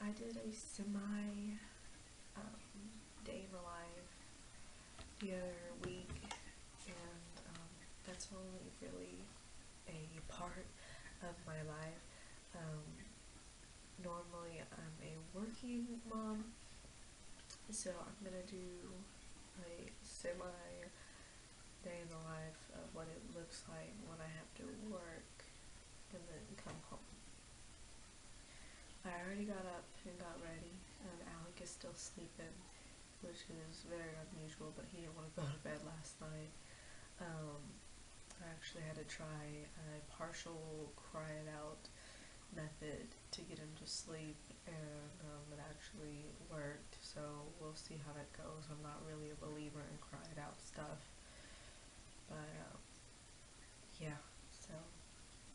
I did a semi day in the life the other week, and that's only really a part of my life. Normally I'm a working mom, so I'm gonna do a semi day in the life of what it looks like when I have to work and then come home. I already got up and got ready, and Alec is still sleeping, which is very unusual, but he didn't want to go to bed last night. I actually had to try a partial cry it out method to get him to sleep, and it actually worked, so we'll see how that goes. I'm not really a believer in cry it out stuff, but yeah, so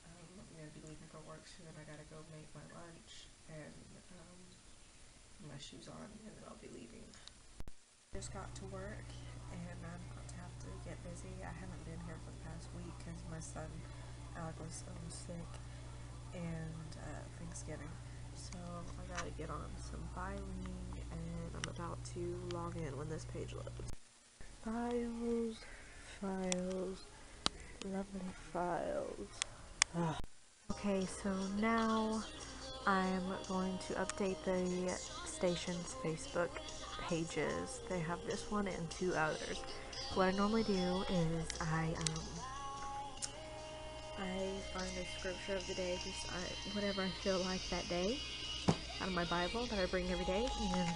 I'm gonna be leaving for work soon. I gotta go make my lunch and my shoes on, and then I'll be leaving. Just got to work, and I'm about to have to get busy. I haven't been here for the past week because my son Alec was sick and Thanksgiving, so I gotta get on some filing, and I'm about to log in when this page loads. Files, lovely files. Ugh. Okay, so now I'm going to update the station's Facebook pages. They have this one and 2 others. What I normally do is I find a scripture of the day, just whatever I feel like that day, out of my Bible that I bring every day, and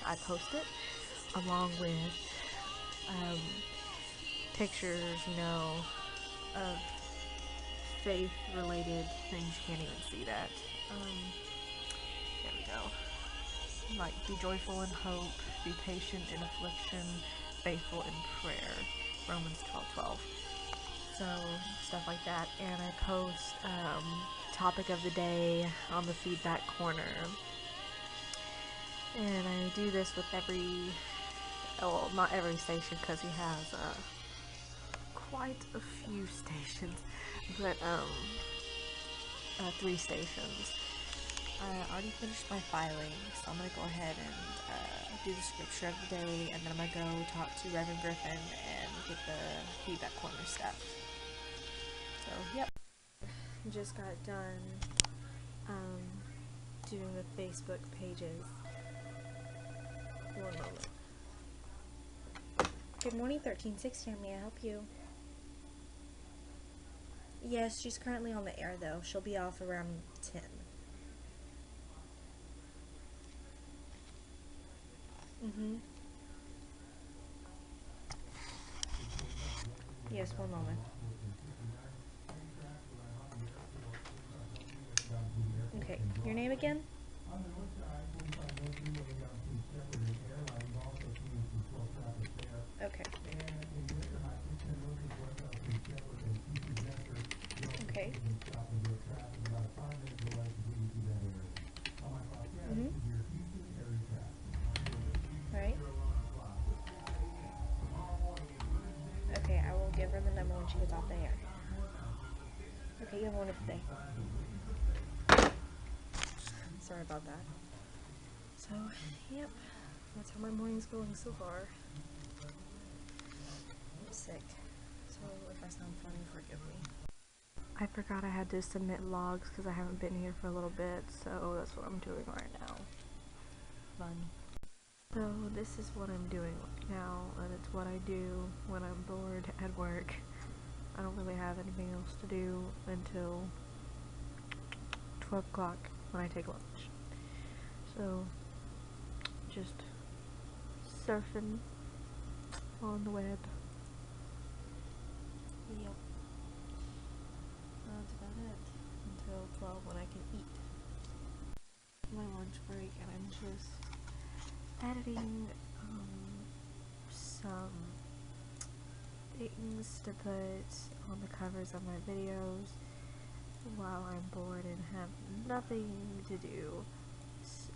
I post it along with pictures, of faith-related things. You can't even see that. There we go. Like, be joyful in hope, be patient in affliction, faithful in prayer. Romans 12:12. So, stuff like that. And I post topic of the day on the feedback corner. And I do this with well, not every station, because he has quite a few stations, but 3 stations. I already finished my filing, so I'm going to go ahead and do the scripture of the day, and then I'm going to go talk to Reverend Griffin and get the feedback corner stuff. So, yep. Just got done doing the Facebook pages. One moment. Good morning, 1360. May I help you? Yes, she's currently on the air, though. She'll be off around 10. Yes, one moment. Okay, your name again? Okay. Okay. Right. Okay, I will give her the number when she gets off the air. Okay, you have a wonderful day. Sorry about that. So, yep, that's how my morning's going so far. I'm sick, so if I sound funny, forgive me. I forgot I had to submit logs because I haven't been here for a little bit, so that's what I'm doing right now. Fun. So this is what I'm doing right now, and it's what I do when I'm bored at work. I don't really have anything else to do until 12 o'clock when I take lunch. So, just surfing on the web. Yep. That's about it until 12 when I can eat. My lunch break, and I'm just editing some things to put on the covers of my videos while I'm bored and have nothing to do. So,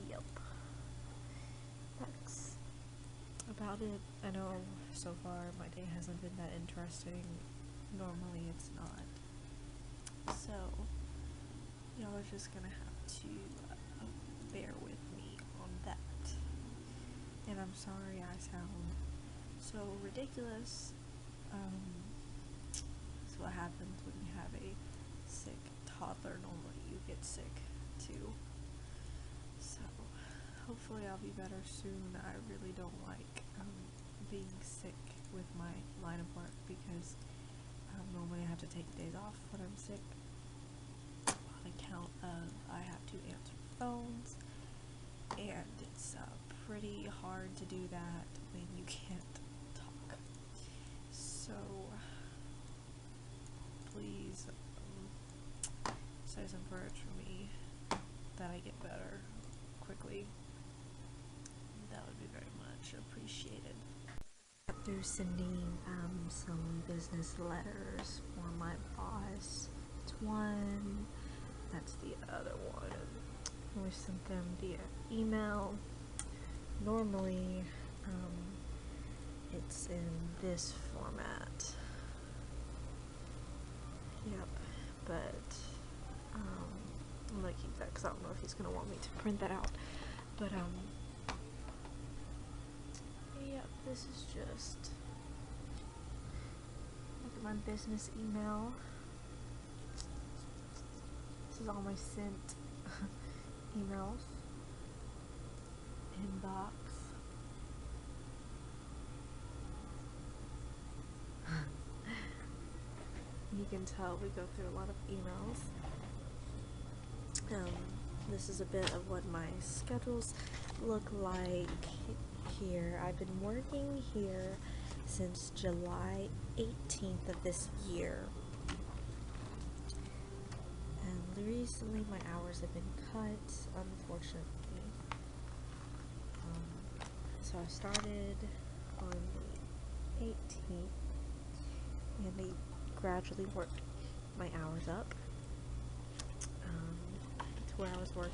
yep. That's about it. I know so far my day hasn't been that interesting. Normally it's not. So, y'all are just gonna have to bear with me on that. And I'm sorry I sound so ridiculous. That's what happens when you have a sick toddler. Normally you get sick too. So hopefully I'll be better soon. I really don't like being sick with my line of work because normally I have to take days off when I'm sick on account of I have to answer phones, and it's pretty hard to do that when you can't talk. So please say some prayers for me that I get better quickly. That would be very much appreciated. Through sending some business letters for my boss. It's one, that's the other one. We sent them via email. Normally, it's in this format. Yep, but I'm gonna keep that because I don't know if he's gonna want me to print that out. But yep, this is just look at my business email. This is all my sent emails. Inbox. You can tell we go through a lot of emails. This is a bit of what my schedules look like here. I've been working here since July 18th of this year. And recently my hours have been cut, unfortunately. So I started on the 18th, and they gradually worked my hours up to where I was working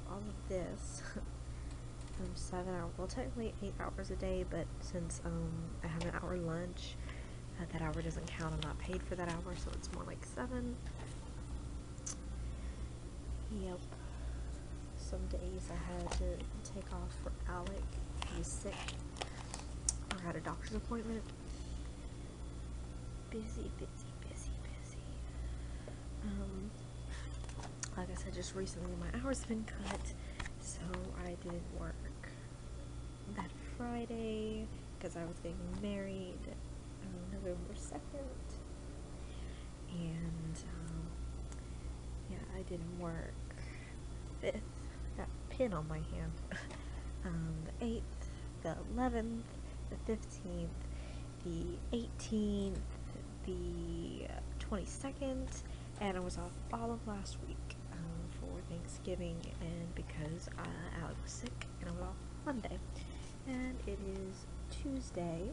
all of this 7 hours, well technically 8 hours a day, but since I have an hour lunch, that hour doesn't count. I'm not paid for that hour, so it's more like 7. Yep. Some days I had to take off for Alec. He was sick or had a doctor's appointment. Busy. Like I said, just recently my hours have been cut, so I didn't work that Friday because I was getting married on November 2nd, and yeah, I didn't work 5th, got a pin on my hand, the 8th, the 11th, the 15th, the 18th, the 22nd, and I was off all of last week for Thanksgiving, and because Alec was sick, and I was off Monday, and it is Tuesday,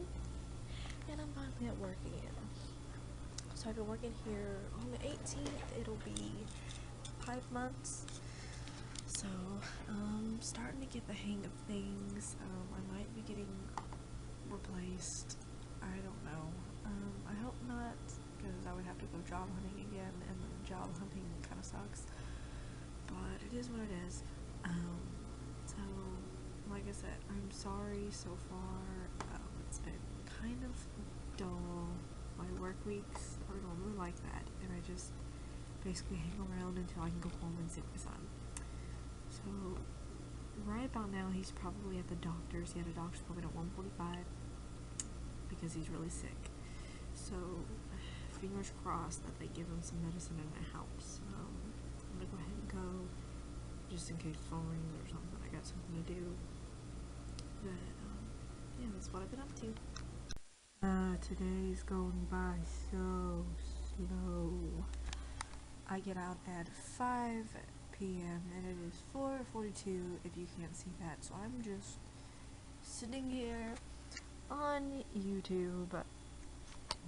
and I'm finally at work again. So I've been working here on the 18th, it'll be 5 months, so starting to get the hang of things. I might be getting replaced, I don't know. I hope not, because I would have to go job hunting again, and job hunting kind of sucks, but it is what it is. So like I said, I'm sorry so far. It's been kind of dull. My work weeks are normally like that, and I just basically hang around until I can go home and see my son. So right about now he's probably at the doctor's. He had a doctor's appointment at 1:45 because he's really sick. So fingers crossed that they give him some medicine and it helps. I'm gonna go ahead and go just in case the phone rings or something. I got something to do. But yeah, that's what I've been up to. Today's going by so slow. I get out at 5 p.m. and it is 4:42 if you can't see that. So I'm just sitting here on YouTube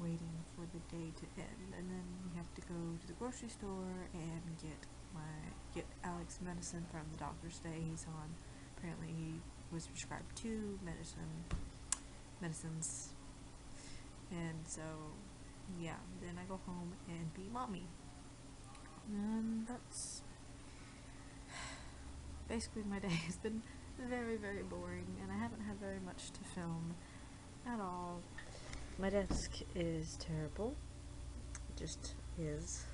waiting for the day to end, and then we have to go to the grocery store and get Alex's medicine from the doctor's day he's on. Apparently he was prescribed 2 medicines, and so yeah, then I go home and be mommy. And that's basically my day. Has been very, very boring, and I haven't had very much to film at all. My desk is terrible. It just is.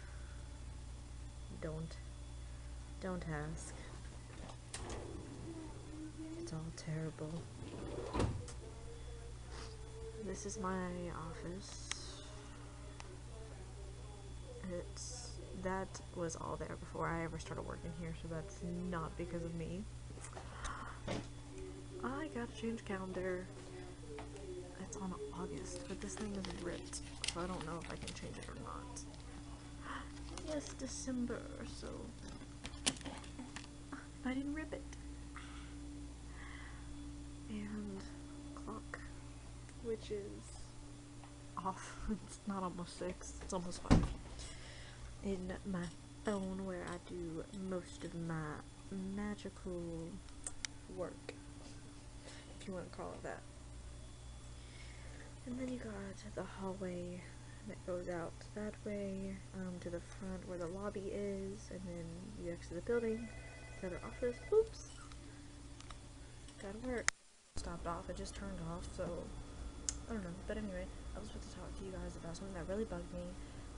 Don't ask. It's all terrible. This is my office. That was all there before I ever started working here, so that's not because of me. I gotta change calendar. It's on August, but this thing is ripped, so I don't know if I can change it or not. Yes, December, so I didn't rip it. And clock, which is off. It's not almost 6, it's almost 5. In my phone, where I do most of my magical work, if you want to call it that. And then you got the hallway that goes out that way, to the front where the lobby is, and then you exit the building to the office. Oops! Gotta work. Stopped off, it just turned off, so I don't know. But anyway, I was supposed to talk to you guys about something that really bugged me.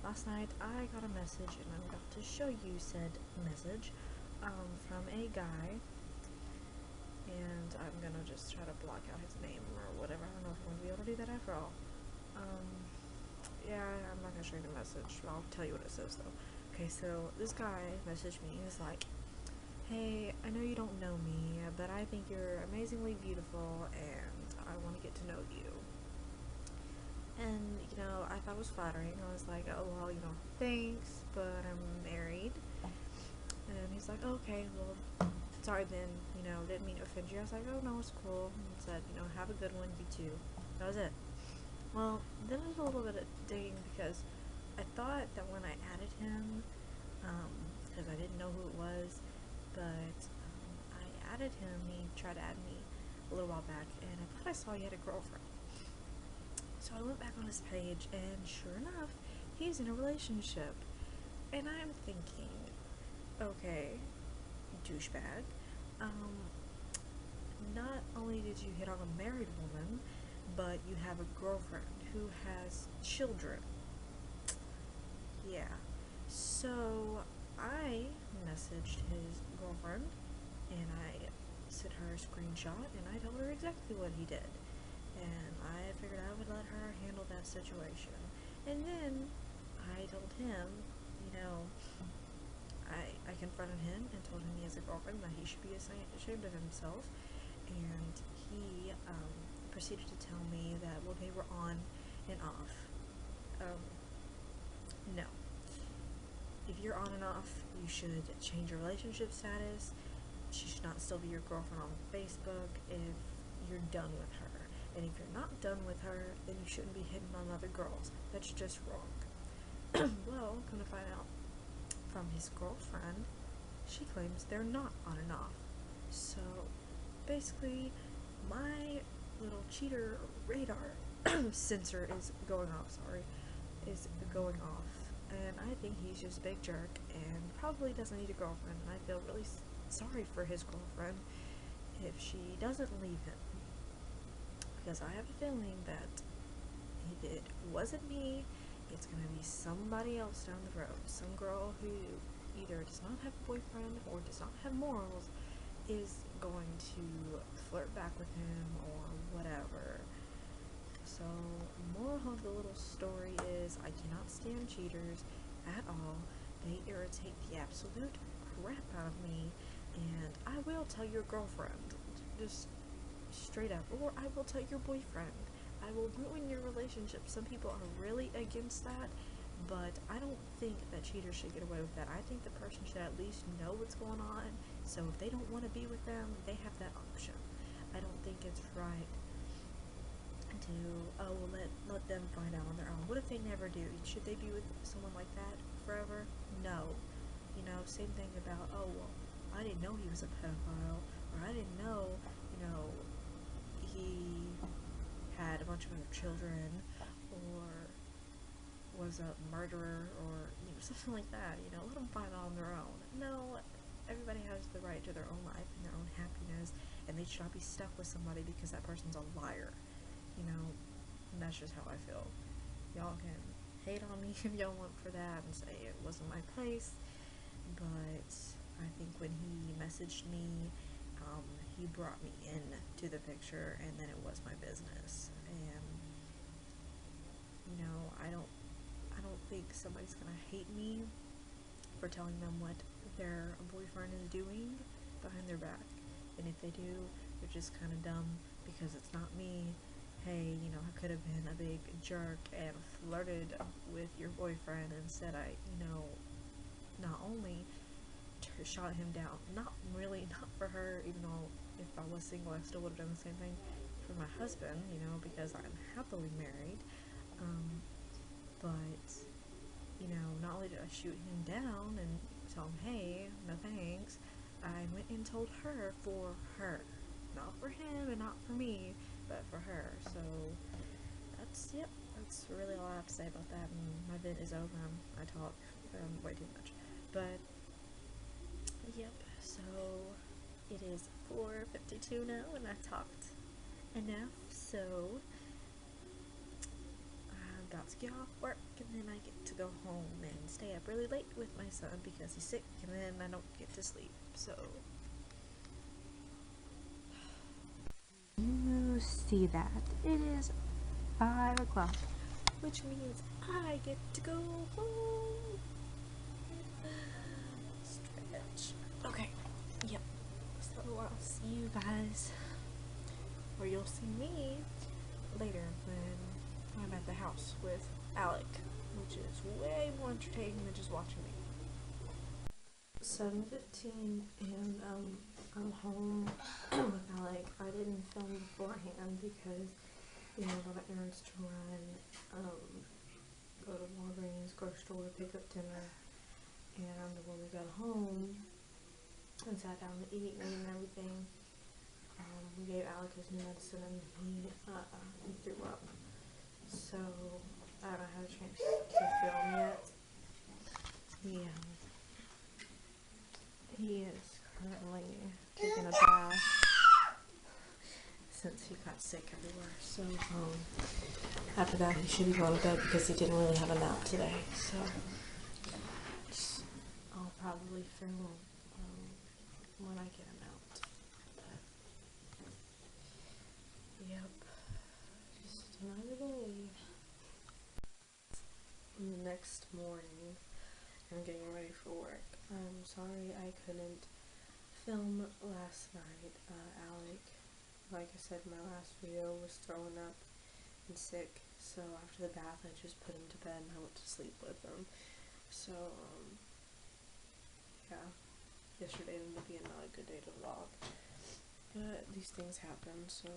Last night I got a message, and I'm about to show you said message, from a guy, and I'm gonna just try to block out his name or whatever. I don't know if I'm gonna be able to do that after all. Yeah, I'm not gonna show you the message, but I'll tell you what it says though. Okay, so this guy messaged me. He's like, "Hey, I know you don't know me, but I think you're amazingly beautiful, and I want to get to know you." And, you know, I thought it was flattering. I was like, "Oh, well, you know, thanks, but I'm married." And he's like, "Okay, well, sorry then, you know, didn't mean to offend you." I was like, "Oh, no, it's cool." And said, "You know, have a good one, you too." That was it. Well, then there's a little bit of digging, because I thought that when I added him, because I didn't know who it was, but I added him. He tried to add me a little while back, and I thought I saw he had a girlfriend. So I went back on his page, and sure enough, he's in a relationship. And I'm thinking, okay, douchebag, not only did you hit on a married woman, but you have a girlfriend who has children. Yeah. So I messaged his girlfriend, and I sent her a screenshot, and I told her exactly what he did. And I figured I would let her handle that situation. And then I told him, you know, I confronted him and told him he has a girlfriend, that he should be ashamed of himself. And he proceeded to tell me that, well, they were on and off. No. If you're on and off, you should change your relationship status. She should not still be your girlfriend on Facebook if you're done with her. And if you're not done with her, then you shouldn't be hitting on other girls. That's just wrong. Well, come to find out from his girlfriend, she claims they're not on and off. So basically, my little cheater radar sensor is going off, and I think he's just a big jerk and probably doesn't need a girlfriend, and I feel really sorry for his girlfriend if she doesn't leave him, because I have a feeling that it wasn't me. It's gonna be somebody else down the road, some girl who either does not have a boyfriend or does not have morals is going to flirt back with him or whatever. So, moral of the little story is, I cannot stand cheaters at all. They irritate the absolute crap out of me, and I will tell your girlfriend, just straight up, or I will tell your boyfriend. I will ruin your relationship. Some people are really against that, but I don't think that cheaters should get away with that. I think the person should at least know what's going on, so if they don't want to be with them, they have that option. I don't think it's right to, let them find out on their own. What if they never do? Should they be with someone like that forever? No. You know, same thing about, oh, well, I didn't know he was a pedophile, or I didn't know, you know, he had a bunch of other children, or was was a murderer or, you know, something like that, you know, let them find out on their own. No, everybody has the right to their own life and their own happiness, and they should not be stuck with somebody because that person's a liar, you know, and that's just how I feel. Y'all can hate on me if y'all want for that and say it wasn't my place, but I think when he messaged me, he brought me in to the picture, and then it was my business. And you know, I don't think somebody's gonna hate me for telling them what their boyfriend is doing behind their back. And if they do, they're just kind of dumb because it's not me. Hey, you know, I could have been a big jerk and flirted with your boyfriend and said I, you know, not only shot him down, not for her, even though if I was single I still would have done the same thing for my husband, you know, because I'm happily married, but, you know, not only did I shoot him down and tell him, hey, no thanks, I went and told her for her, not for him and not for me, but for her. So that's really all I have to say about that, and my bit is over. I talk way too much, but yep, so it is 4:52 now, and I talked enough, so I'm about to get off work, and then I get to go home and stay up really late with my son because he's sick, and then I don't get to sleep, so you see that. It is 5 o'clock, which means I get to go home. Stretch. Okay, yep. So I'll see you guys, or you'll see me later when I'm at the house with Alec, which is way more entertaining than just watching me. 7:15 and I'm home with Alec. I didn't film beforehand because, you know, a lot of errands to run, go to Walgreens, grocery store, pick up dinner, and when we got home and sat down to eat and everything, we gave Alec his new medicine and he threw up. So I haven't had a chance to film yet. He is currently taking a bath since he got sick everywhere. So after that he should be going to bed because he didn't really have a nap today. So I'll probably film when I get him out. But, yep, just another day. Next morning, I'm getting ready for work. I'm sorry I couldn't film last night. Alec, like I said in my last video, was throwing up and sick, so after the bath I just put him to bed and I went to sleep with him. So yeah, yesterday ended up being not a good day to vlog, but these things happen, so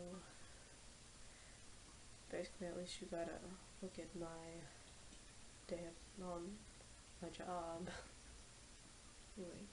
basically at least you gotta look at my day on my job. Anyway.